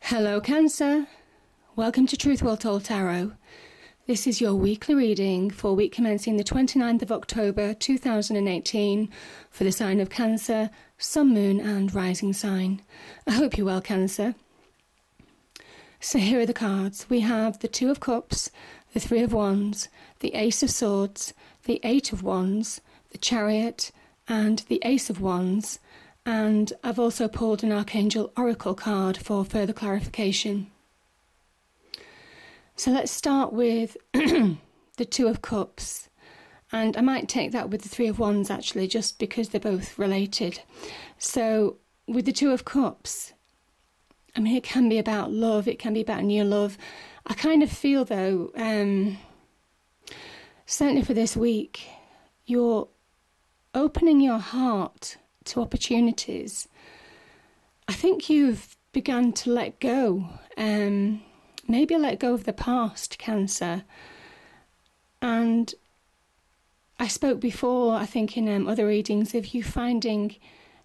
Hello Cancer, welcome to Truth Well Told Tarot. This is your weekly reading for week commencing the 29th of October 2018 for the sign of Cancer, Sun, Moon and Rising sign. I hope you're well, Cancer. So here are the cards. We have the Two of Cups, the Three of Wands, the Ace of Swords, the Eight of Wands, the Chariot and the Ace of Wands. And I've also pulled an Archangel Oracle card for further clarification. So let's start with the Two of Cups. And I might take that with the Three of Wands actually, just because they're both related. So with the Two of Cups, I mean, it can be about love, it can be about new love. I kind of feel though, certainly for this week, you're opening your heart to opportunities. I think you've begun to let go, maybe let go of the past, Cancer. And I spoke before, I think in other readings, of you finding,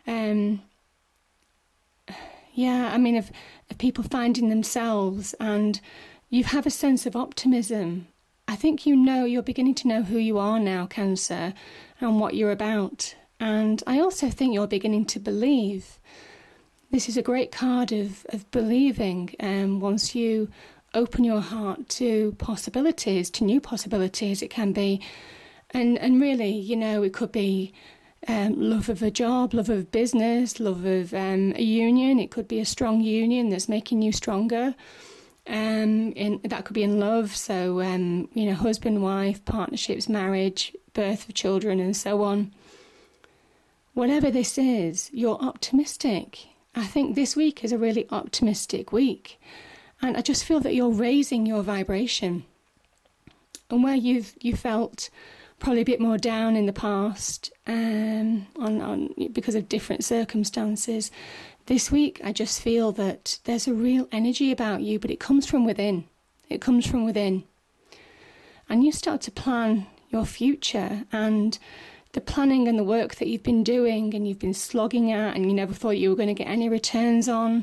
of people finding themselves, and you have a sense of optimism. I think you're beginning to know who you are now, Cancer, and what you're about. And I also think you're beginning to believe. This is a great card of believing. Once you open your heart to possibilities, to new possibilities, it can be. And really, it could be love of a job, love of business, love of a union. It could be a strong union that's making you stronger. That could be in love. So, husband, wife, partnerships, marriage, birth of children, and so on. Whatever this is, you're optimistic. I think this week is a really optimistic week. And I just feel that you're raising your vibration. And where you felt probably a bit more down in the past because of different circumstances, this week I just feel that there's a real energy about you, but it comes from within. It comes from within. And you start to plan your future, and the planning and the work that you've been doing and you've been slogging at and you never thought you were going to get any returns on,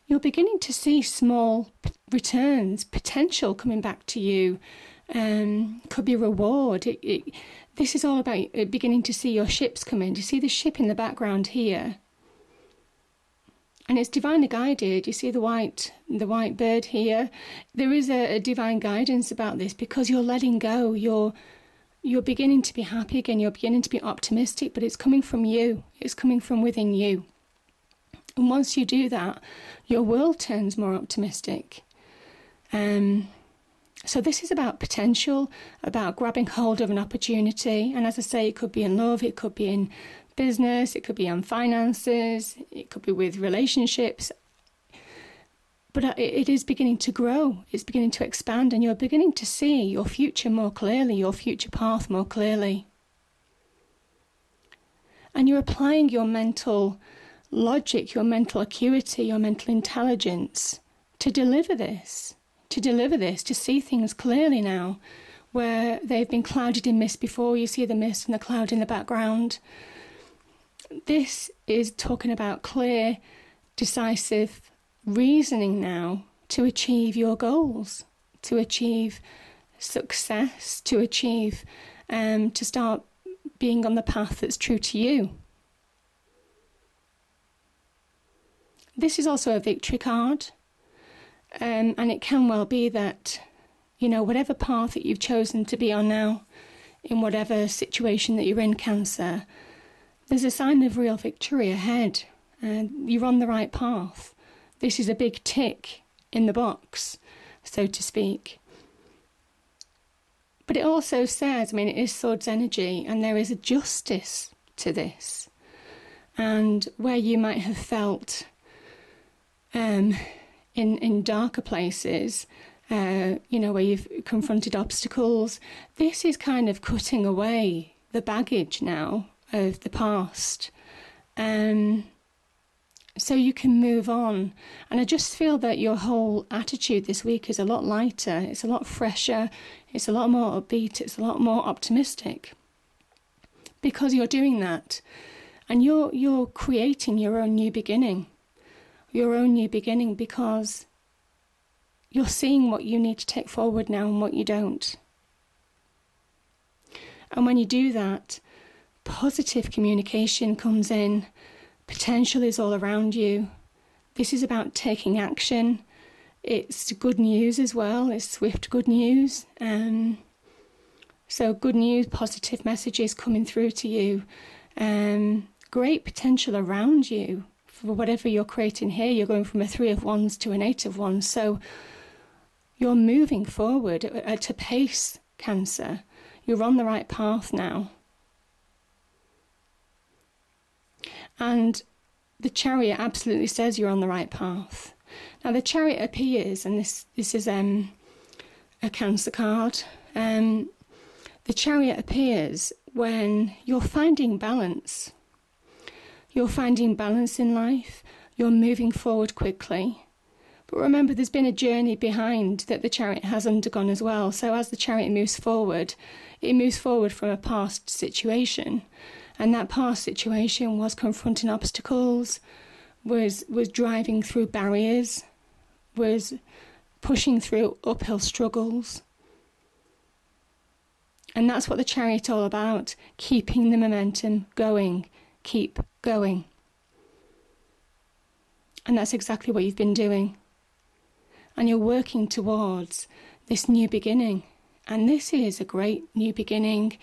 you're beginning to see small returns, potential coming back to you, could be reward. This is all about beginning to see your ships come in. Do you see the ship in the background here? And it's divinely guided. You see the white bird here? There is a divine guidance about this because you're letting go. You're beginning to be happy again, you're beginning to be optimistic, but it's coming from you. It's coming from within you. And once you do that, your world turns more optimistic. So this is about potential, about grabbing hold of an opportunity. And as I say, it could be in love, it could be in business, it could be on finances, it could be with relationships. But it is beginning to grow, it's beginning to expand, and you're beginning to see your future more clearly, your future path more clearly. And you're applying your mental logic, your mental acuity, your mental intelligence to deliver this, to see things clearly now, where they've been clouded in mist before. You see the mist and the cloud in the background. This is talking about clear, decisive reasoning now to achieve your goals, to achieve success, to achieve, to start being on the path that's true to you. This is also a victory card, and it can well be that, whatever path that you've chosen to be on now, in whatever situation that you're in, Cancer, there's a sign of real victory ahead, and you're on the right path. This is a big tick in the box, so to speak. But it also says, it is Swords energy, and there is a justice to this. And where you might have felt in darker places, where you've confronted obstacles, this is kind of cutting away the baggage now of the past. So you can move on. And I just feel that your whole attitude this week is a lot lighter, it's a lot fresher, it's a lot more upbeat, it's a lot more optimistic. Because you're doing that. And you're creating your own new beginning. Your own new beginning, because you're seeing what you need to take forward now and what you don't. And when you do that, positive communication comes in. Potential is all around you. This is about taking action. It's good news as well. It's swift good news. So good news, positive messages coming through to you. Great potential around you for whatever you're creating here. You're going from a 3 of Wands to an 8 of Wands. So you're moving forward at a pace, Cancer. You're on the right path now. And the Chariot absolutely says you're on the right path. Now the Chariot appears, and this is a Cancer card. The Chariot appears when you're finding balance. You're finding balance in life. You're moving forward quickly. But remember, there's been a journey behind that the Chariot has undergone as well. So as the Chariot moves forward, it moves forward from a past situation. And that past situation was confronting obstacles, was driving through barriers, was pushing through uphill struggles. And that's what the Chariot's all about, keeping the momentum going. Keep going. And that's exactly what you've been doing. And you're working towards this new beginning. And this is a great new beginning.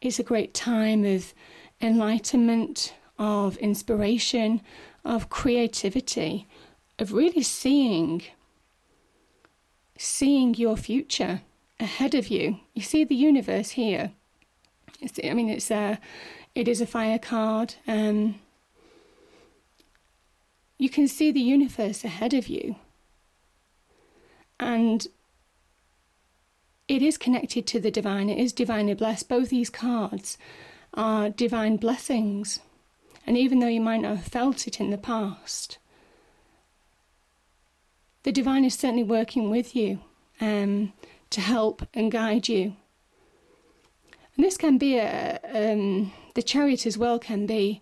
It's a great time of enlightenment, of inspiration, of creativity, of really seeing your future ahead of you. You see the universe here. It is a fire card. You can see the universe ahead of you. And it is connected to the divine. It is divinely blessed. Both these cards are divine blessings. And even though you might not have felt it in the past, the divine is certainly working with you to help and guide you. And this can be the Chariot as well can be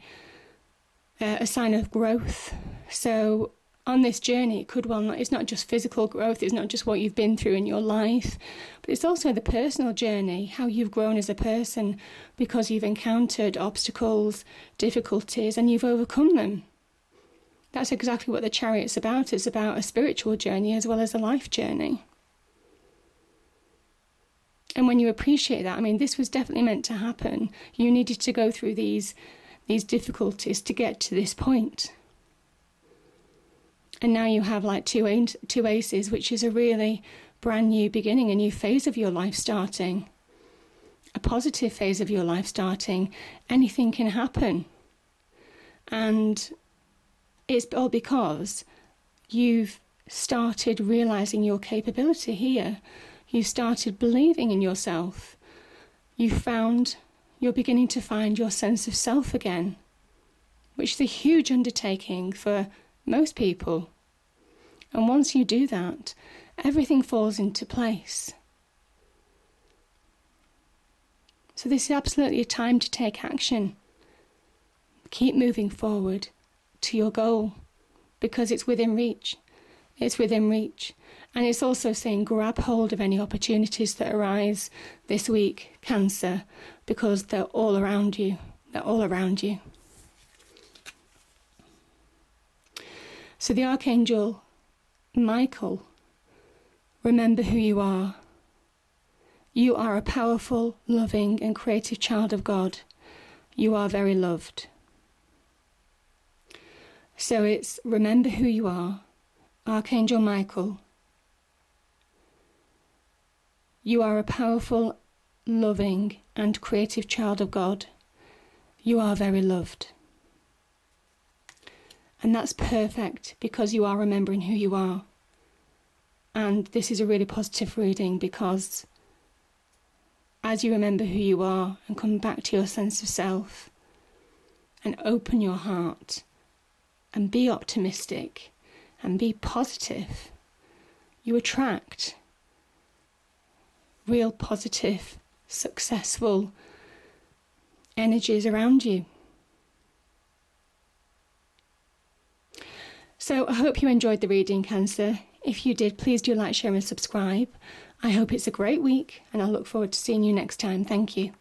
a sign of growth. So on this journey, it could it's not just physical growth, it's not just what you've been through in your life, but it's also the personal journey, how you've grown as a person because you've encountered obstacles, difficulties, and you've overcome them. That's exactly what the Chariot's about. It's about a spiritual journey as well as a life journey. And when you appreciate that, this was definitely meant to happen. You needed to go through these difficulties to get to this point. And now you have like two aces, which is a really brand new beginning, a new phase of your life starting, a positive phase of your life starting. Anything can happen. And it's all because you've started realizing your capability here. You started believing in yourself. You're beginning to find your sense of self again, which is a huge undertaking for most people. And once you do that, everything falls into place. So this is absolutely a time to take action. Keep moving forward to your goal because it's within reach. It's within reach. And it's also saying grab hold of any opportunities that arise this week, Cancer, because they're all around you. They're all around you. So the Archangel Michael, remember who you are. You are a powerful, loving and creative child of God. You are very loved. So it's remember who you are, Archangel Michael. You are a powerful, loving and creative child of God. You are very loved. And that's perfect because you are remembering who you are. And this is a really positive reading because as you remember who you are and come back to your sense of self and open your heart and be optimistic and be positive, you attract real positive, successful energies around you. So I hope you enjoyed the reading, Cancer. If you did, please do like, share and subscribe. I hope it's a great week, and I look forward to seeing you next time. Thank you.